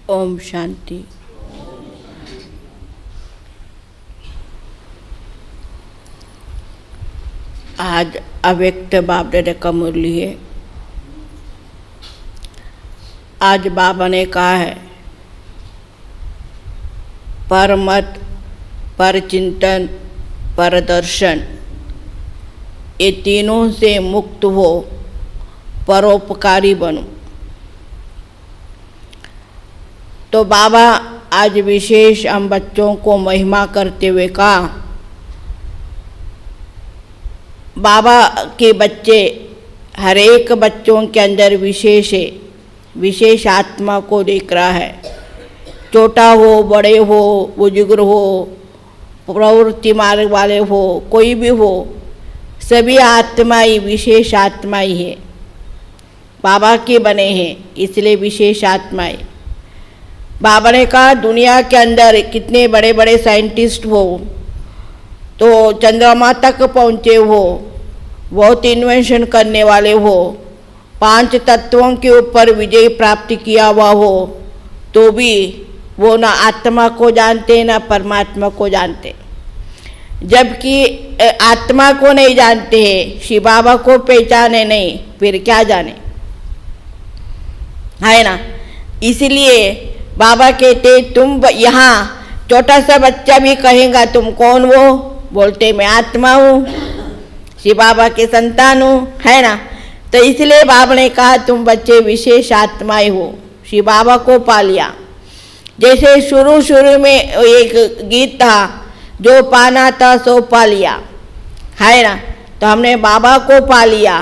ओम शांति। आज अव्यक्त बाप दादा का मुरली है। आज बाबा ने कहा है पर मत, पर चिंतन, पर दर्शन, ये तीनों से मुक्त हो, परोपकारी बनो। तो बाबा आज विशेष हम बच्चों को महिमा करते हुए कहा, बाबा के बच्चे हर एक बच्चों के अंदर विशेष है, विशेष आत्मा को देख रहा है। छोटा हो, बड़े हो, बुजुर्ग हो, प्रवृत्ति मार्ग वाले हो, कोई भी हो, सभी आत्मा ही विशेष आत्मा ही है। बाबा के बने हैं इसलिए विशेष आत्माएं। बाबा ने कहा दुनिया के अंदर कितने बड़े बड़े साइंटिस्ट हो, तो चंद्रमा तक पहुँचे हो, बहुत इन्वेंशन करने वाले हो, 5 तत्वों के ऊपर विजय प्राप्त किया हुआ हो, तो भी वो ना आत्मा को जानते ना परमात्मा को जानते। जबकि आत्मा को नहीं जानते हैं, शिव बाबा को पहचाने नहीं, फिर क्या जाने, है ना। इसलिए बाबा कहते तुम यहाँ छोटा सा बच्चा भी कहेगा तुम कौन हो, बोलते मैं आत्मा हूँ, शिव बाबा के संतान हूँ, है ना। तो इसलिए बाबा ने कहा तुम बच्चे विशेष आत्माएं हो, शिव बाबा को पा लिया। जैसे शुरू में एक गीत था, जो पाना था सो पा लिया, है ना। तो हमने बाबा को पा लिया।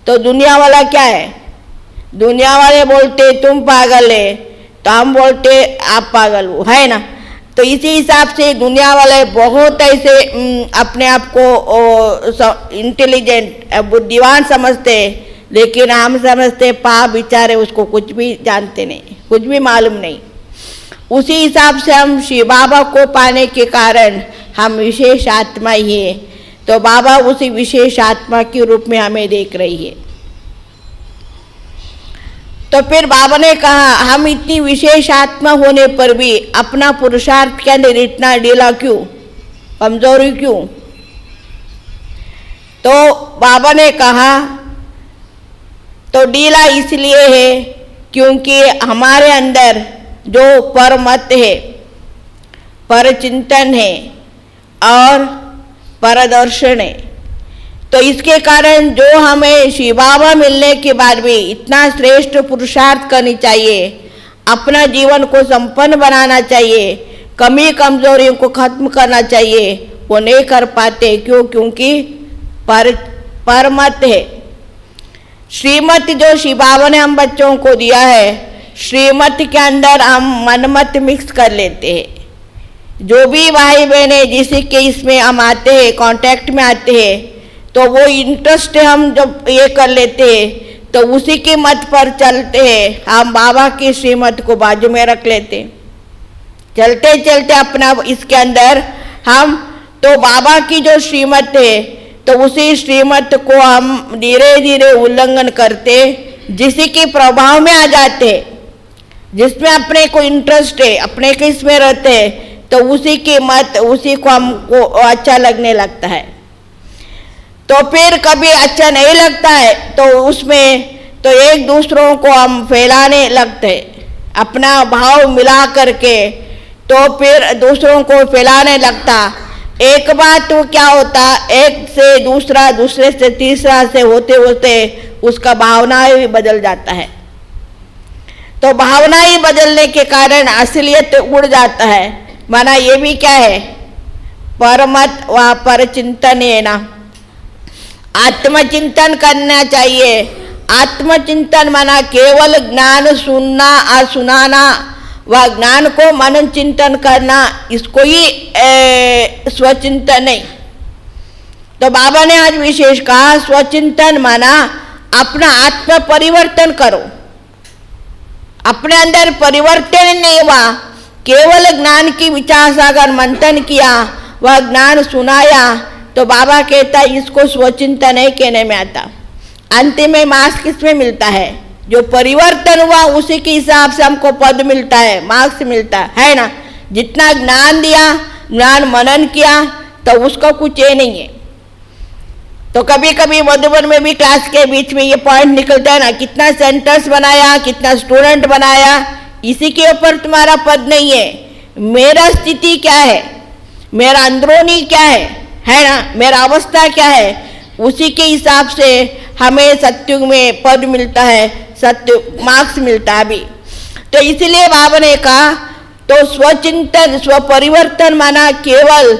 तो दुनिया वाला क्या है, दुनिया वाले बोलते तुम पागल है, तो हम बोलते आप पागल हो, है ना। तो इसी हिसाब से दुनिया वाले बहुत ऐसे अपने आप को इंटेलिजेंट बुद्धिमान समझते, लेकिन हम समझते पा बेचारे उसको कुछ भी जानते नहीं, कुछ भी मालूम नहीं। उसी हिसाब से हम शिव बाबा को पाने के कारण हम विशेष आत्मा ही है। तो बाबा उसी विशेष आत्मा के रूप में हमें देख रही है। तो फिर बाबा ने कहा हम इतनी विशेष आत्मा होने पर भी अपना पुरुषार्थ के अंदर इतना ढीला क्यों, कमजोरी क्यों। तो बाबा ने कहा तो ढीला इसलिए है क्योंकि हमारे अंदर जो परमत है, पर चिंतन है और परदर्शन है, तो इसके कारण जो हमें शिव बाबा मिलने के बाद भी इतना श्रेष्ठ पुरुषार्थ करनी चाहिए, अपना जीवन को संपन्न बनाना चाहिए, कमी कमजोरियों को खत्म करना चाहिए, वो नहीं कर पाते। क्यों? क्योंकि परमत है। श्रीमत जो शिव बाबा ने हम बच्चों को दिया है, श्रीमत के अंदर हम मनमत मिक्स कर लेते हैं। जो भी भाई बहने जिसे के इसमें हम आते हैं, कांटेक्ट में आते हैं, तो वो इंटरेस्ट हम जब ये कर लेते हैं तो उसी के मत पर चलते हैं। हम बाबा की श्रीमत को बाजू में रख लेते हैं, चलते चलते अपना इसके अंदर हम तो बाबा की जो श्रीमत है, तो उसी श्रीमत को हम धीरे धीरे उल्लंघन करते, जिसी के प्रभाव में आ जाते, जिसमें अपने को इंटरेस्ट है, अपने के इसमें रहते हैं, तो उसी की मत उसी को हमको अच्छा लगने लगता है। तो फिर कभी अच्छा नहीं लगता है तो उसमें तो एक दूसरों को हम फैलाने लगते, अपना भाव मिला करके, तो फिर दूसरों को फैलाने लगता। एक बात तो क्या होता, एक से दूसरा, दूसरे से तीसरा से होते होते उसका भावना ही बदल जाता है। तो भावना ही बदलने के कारण असलियत उड़ जाता है। माना ये भी क्या है, परमत व पर चिंतन है ना, आत्मचिंतन करना चाहिए। आत्मचिंतन माना केवल ज्ञान सुनना और सुनाना व ज्ञान को मनन चिंतन करना, इसको ही स्वचिंतन नहीं। तो बाबा ने आज विशेष कहा स्वचिंतन माना अपना आत्म परिवर्तन करो। अपने अंदर परिवर्तन नहीं हुआ, केवल ज्ञान की विचार सागर मंथन किया, वह ज्ञान सुनाया, तो बाबा कहता है इसको स्वचिंतन नहीं कहने में आता। अंतिम में मार्क्स किस में मिलता है, जो परिवर्तन हुआ उसी के हिसाब से हमको पद मिलता है, मार्क्स मिलता है ना। जितना ज्ञान दिया, ज्ञान मनन किया, तो उसका कुछ ये नहीं है। तो कभी कभी मधुबन में भी क्लास के बीच में ये पॉइंट निकलता है ना, कितना सेंटेंस बनाया, कितना स्टूडेंट बनाया, इसी के ऊपर तुम्हारा पद नहीं है। मेरा स्थिति क्या है, मेरा अंदरूनी क्या है ना, मेरा अवस्था क्या है, उसी के हिसाब से हमें सत्युग में पद मिलता है, सत्य मार्क्स मिलता है अभी। तो इसलिए बाबा ने कहा, तो स्वचिंतन स्वपरिवर्तन माना केवल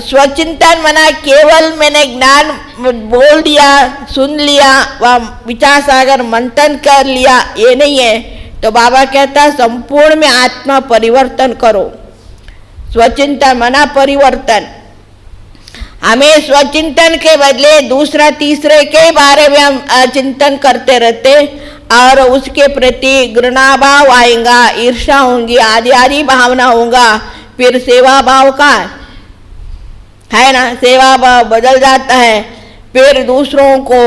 स्वचिंतन माना केवल मैंने ज्ञान बोल दिया, सुन लिया, वह विचार सागर मंथन कर लिया, ये नहीं है। तो बाबा कहता है संपूर्ण में आत्मा परिवर्तन करो। स्वचिंतन माना परिवर्तन। हमें स्वचिंतन के बदले दूसरा तीसरे के बारे में हम चिंतन करते रहते और उसके प्रति घृणा भाव आएगा, ईर्ष्या होंगी, आदि आदि भावना होगा। फिर सेवा भाव का है ना, सेवा भाव बदल जाता है। फिर दूसरों को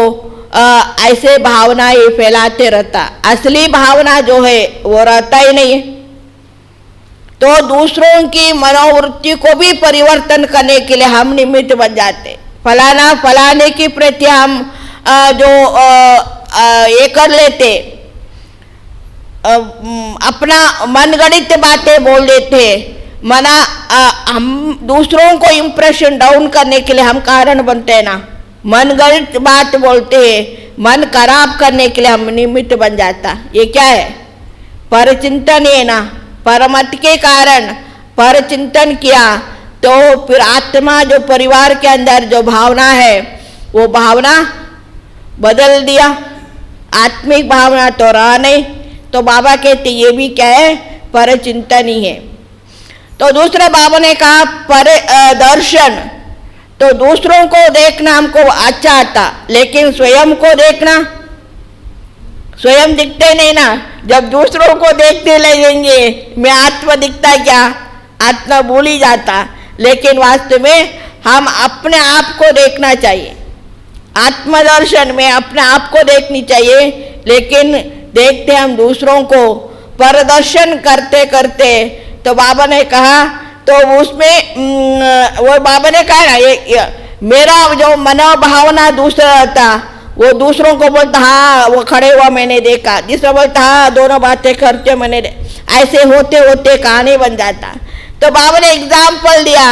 ऐसे भावनाएं फैलाते रहता, असली भावना जो है वो रहता ही नहीं है। तो दूसरों की मनोवृत्ति को भी परिवर्तन करने के लिए हम निमित्त बन जाते। फलाने के प्रति हम जो ये कर लेते, अपना मनगढ़ंत बातें बोल देते, मना हम दूसरों को इम्प्रेशन डाउन करने के लिए हम कारण बनते हैं ना। मनगढ़ंत बात बोलते हैं, मन खराब करने के लिए हम निमित्त बन जाता। ये क्या है? परचिंतन है ना। परमत के कारण परचिंतन किया तो फिर आत्मा जो परिवार के अंदर जो भावना है वो भावना बदल दिया, आत्मिक भावना तो रहा नहीं। तो बाबा कहते ये भी क्या है? परचिंतन ही है। तो दूसरे बाबा ने कहा पर दर्शन। तो दूसरों को देखना हमको अच्छा आता, लेकिन स्वयं को देखना, स्वयं दिखते नहीं ना। जब दूसरों को देखते लगेंगे मैं आत्मा दिखता क्या, आत्मा भूल ही जाता। लेकिन वास्तव में हम अपने आप को देखना चाहिए। आत्मदर्शन में अपने आप को देखनी चाहिए, लेकिन देखते हम दूसरों को। प्रदर्शन करते करते तो बाबा ने कहा, तो उसमें वो बाबा ने कहा ना, ये मेरा जो मनोभावना दूसरा था, वो दूसरों को बोलता हाँ वो खड़े हुआ मैंने देखा, दूसरा बोलता हाँ दोनों बातें करते मैंने, ऐसे होते होते कहानी बन जाता। तो बाबा ने एग्जाम्पल दिया,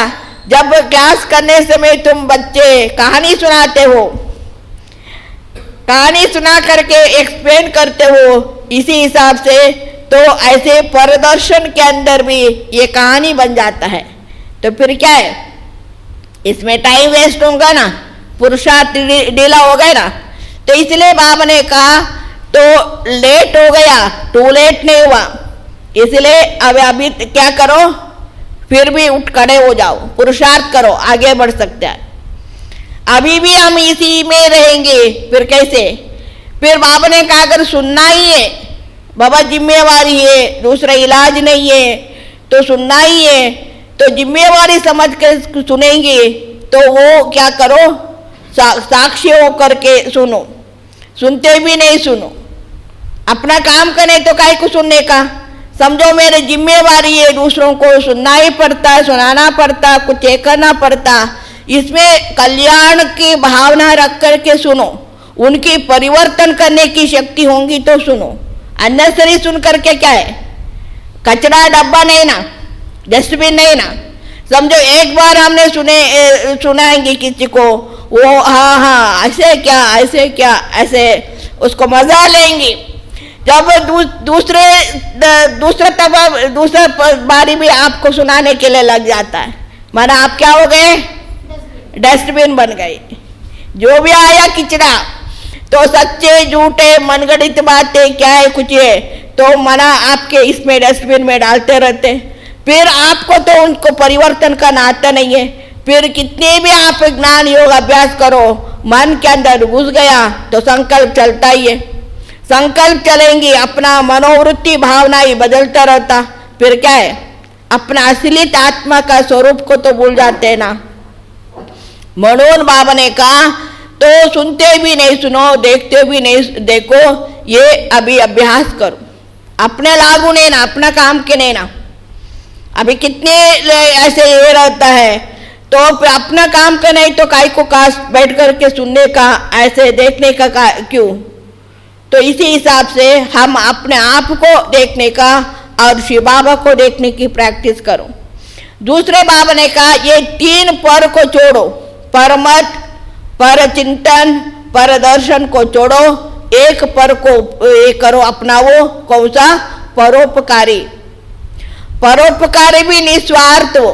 जब क्लास करने समय तुम बच्चे कहानी सुनाते हो, कहानी सुना करके एक्सप्लेन करते हो, इसी हिसाब से तो ऐसे प्रदर्शन के अंदर भी ये कहानी बन जाता है। तो फिर क्या है, इसमें टाइम वेस्ट होगा ना, पुरुषार्थ ढीला हो गया ना। तो इसलिए बाबा ने कहा तो लेट हो गया, टू लेट नहीं हुआ, इसलिए अब अभी क्या करो, फिर भी उठ खड़े हो जाओ, पुरुषार्थ करो, आगे बढ़ सकते हैं। अभी भी हम इसी में रहेंगे फिर कैसे? फिर बाबा ने कहा अगर सुनना ही है, बाबा जिम्मेवारी है, दूसरा इलाज नहीं है, तो सुनना ही है, तो जिम्मेवारी समझ कर सुनेंगे। तो वो क्या करो, साक्षी होकर के सुनो, सुनते भी नहीं सुनो, अपना काम करें तो काय को सुनने का। समझो मेरी जिम्मेवारी है, दूसरों को सुनना ही पड़ता है, सुनाना पड़ता, कुछ ये करना पड़ता। इसमें कल्याण की भावना रख करके सुनो, उनकी परिवर्तन करने की शक्ति होंगी तो सुनो। अननेसरी सुन करके क्या है, कचरा डब्बा नहीं ना, डस्टबिन नहीं ना। समझो एक बार हमने सुनाएंगे किसी को, वो हाँ हाँ ऐसे क्या ऐसे क्या ऐसे, उसको मजा लेंगे। जब दूसरा बारी भी आपको सुनाने के लिए लग जाता है, माना आप क्या हो गए, डस्टबिन बन गए। जो भी आया किचरा, तो सच्चे झूठे मनगढ़ंत बातें क्या है कुछ है, तो मना आपके इसमें डस्टबिन में डालते रहते। फिर आपको तो उनको परिवर्तन का नाता नहीं है। फिर कितने भी आप ज्ञान योग अभ्यास करो, मन के अंदर घुस गया तो संकल्प चलता ही है। संकल्प चलेंगी, अपना मनोवृत्ति भावना ही बदलता रहता। फिर क्या है, अपना असलियत आत्मा का स्वरूप को तो भूल जाते हैं ना। म्हणून बाबा ने कहा तो सुनते भी नहीं सुनो, देखते भी नहीं देखो, ये अभी अभ्यास करो। अपने लागू नहीं ना, अपना काम के नहीं ना। अभी कितने ऐसे ये रहता है, तो अपना काम का नहीं तो काय को काश बैठ करके सुनने का, ऐसे देखने का क्यों। तो इसी हिसाब से हम अपने आप को देखने का और शिव बाबा को देखने की प्रैक्टिस करो। दूसरे बाबा ने कहा ये 3 पर को छोड़ो, परमत, पर चिंतन, पर दर्शन को छोड़ो, एक पर को ये करो, अपनाओ। कौन सा? परोपकारी। परोपकारी भी निस्वार्थ हो,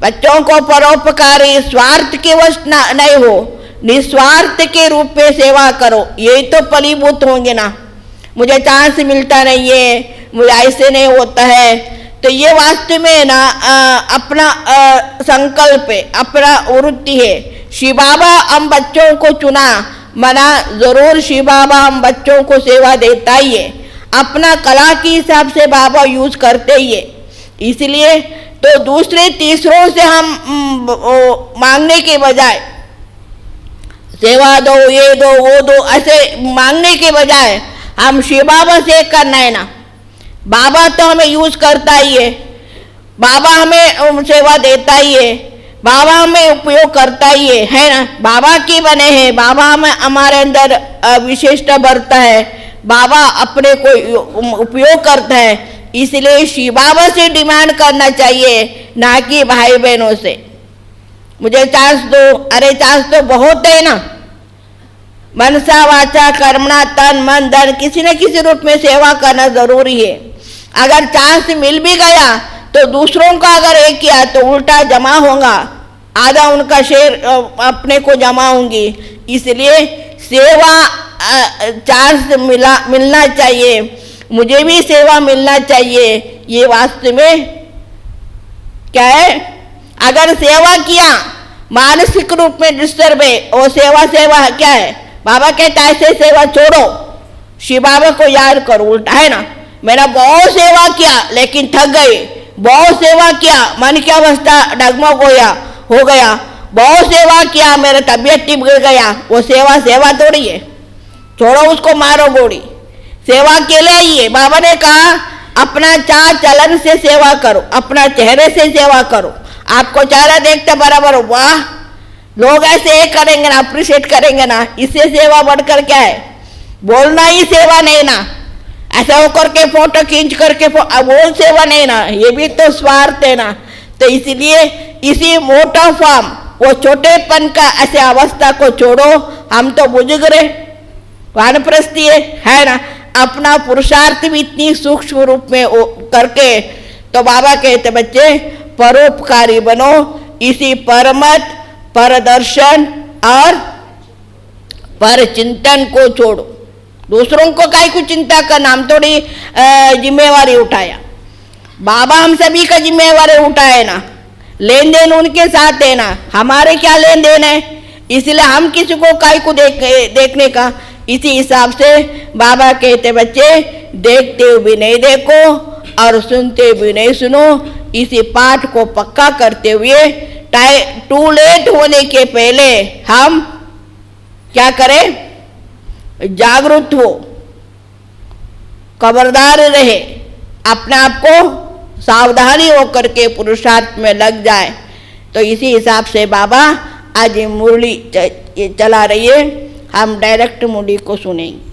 बच्चों को परोपकारी, स्वार्थ के वश नहीं हो, निस्वार्थ के रूप में सेवा करो। यही तो फलीभूत होंगे ना। मुझे चांस मिलता नहीं है, मुझे ऐसे नहीं होता है, तो ये वास्तव में ना अपना संकल्प है, अपना वृत्ति है। शिव बाबा हम बच्चों को चुना, मना जरूर शिव बाबा हम बच्चों को सेवा देता ही है, अपना कला के हिसाब से बाबा यूज करते ही है। इसलिए तो दूसरे तीसरों से हम मांगने के बजाय, सेवा दो, ये दो, वो दो, ऐसे मांगने के बजाय हम शिव बाबा से करना है ना। बाबा तो हमें यूज करता ही है, बाबा हमें सेवा देता ही है, बाबा हमें उपयोग करता ही है ना। बाबा की बने हैं, बाबा हमें हमारे अंदर विशेषता बढ़ता है, बाबा अपने को उपयोग करता है। इसलिए शिव बाबा से डिमांड करना चाहिए, ना कि भाई बहनों से। मुझे चांस दो, अरे चांस तो बहुत है ना। मनसा वाचा कर्मणा तन मन धन, किसी न किसी रूप में सेवा करना जरूरी है। अगर चांस मिल भी गया तो दूसरों का अगर एक किया तो उल्टा जमा होगा, आधा उनका शेर अपने को जमा होंगी। इसलिए सेवा चांस मिलना चाहिए, मुझे भी सेवा मिलना चाहिए। ये वास्तव में क्या है? अगर सेवा किया मानसिक रूप में डिस्टर्ब है, वो सेवा क्या है? बाबा कहता है ऐसे सेवा छोड़ो, शिव बाबा को याद करो। उल्टा है ना, मैंने बहुत सेवा किया लेकिन थक गई, बहुत सेवा किया मन की अवस्था डगमग हो गया, बहुत सेवा किया मेरा तबीयत टिप गया, वो सेवा थोड़ी है, छोड़ो उसको, मारो गोली। सेवा के लिए ही है। बाबा ने कहा अपना चाल चलन से सेवा करो, अपना चेहरे से सेवा करो। आपको चेहरा देखते बराबर, वाह लोग ऐसे करेंगे ना, अप्रिशिएट करेंगे ना, इससे सेवा बढ़कर क्या है? बोलना ही सेवा नहीं ना, ऐसा होकर के फोटो खींच करके वो सेवा नहीं ना, ये भी तो स्वार्थ है ना। तो इसलिए इसी मोटा फॉर्म, वो छोटेपन का ऐसे अवस्था को छोड़ो। हम तो बुजुर्ग रहे, वानप्रस्थी है ना, अपना पुरुषार्थ भी इतनी सूक्ष्म रूप में करके, तो बाबा कहते बच्चे परोपकारी बनो, इसी परमत, परदर्शन और पर चिंतन को छोड़ो। दूसरों को काय को चिंता करना, हम थोड़ी जिम्मेवारी उठाया, बाबा हम सभी का जिम्मेवारी उठाए ना, लेन देन उनके साथ है ना, हमारे क्या लेन देन है? इसलिए हम किसी को काय को देखने का। इसी हिसाब से बाबा कहते बच्चे देखते भी नहीं देखो और सुनते भी नहीं सुनो। इसी पाठ को पक्का करते हुए टू लेट होने के पहले हम क्या करें? जागरूक हो, खबरदार रहे, अपने आप को सावधानी होकर के पुरुषार्थ में लग जाए। तो इसी हिसाब से बाबा आज मुरली चला रही है, हम डायरेक्ट मुरली को सुनेंगे।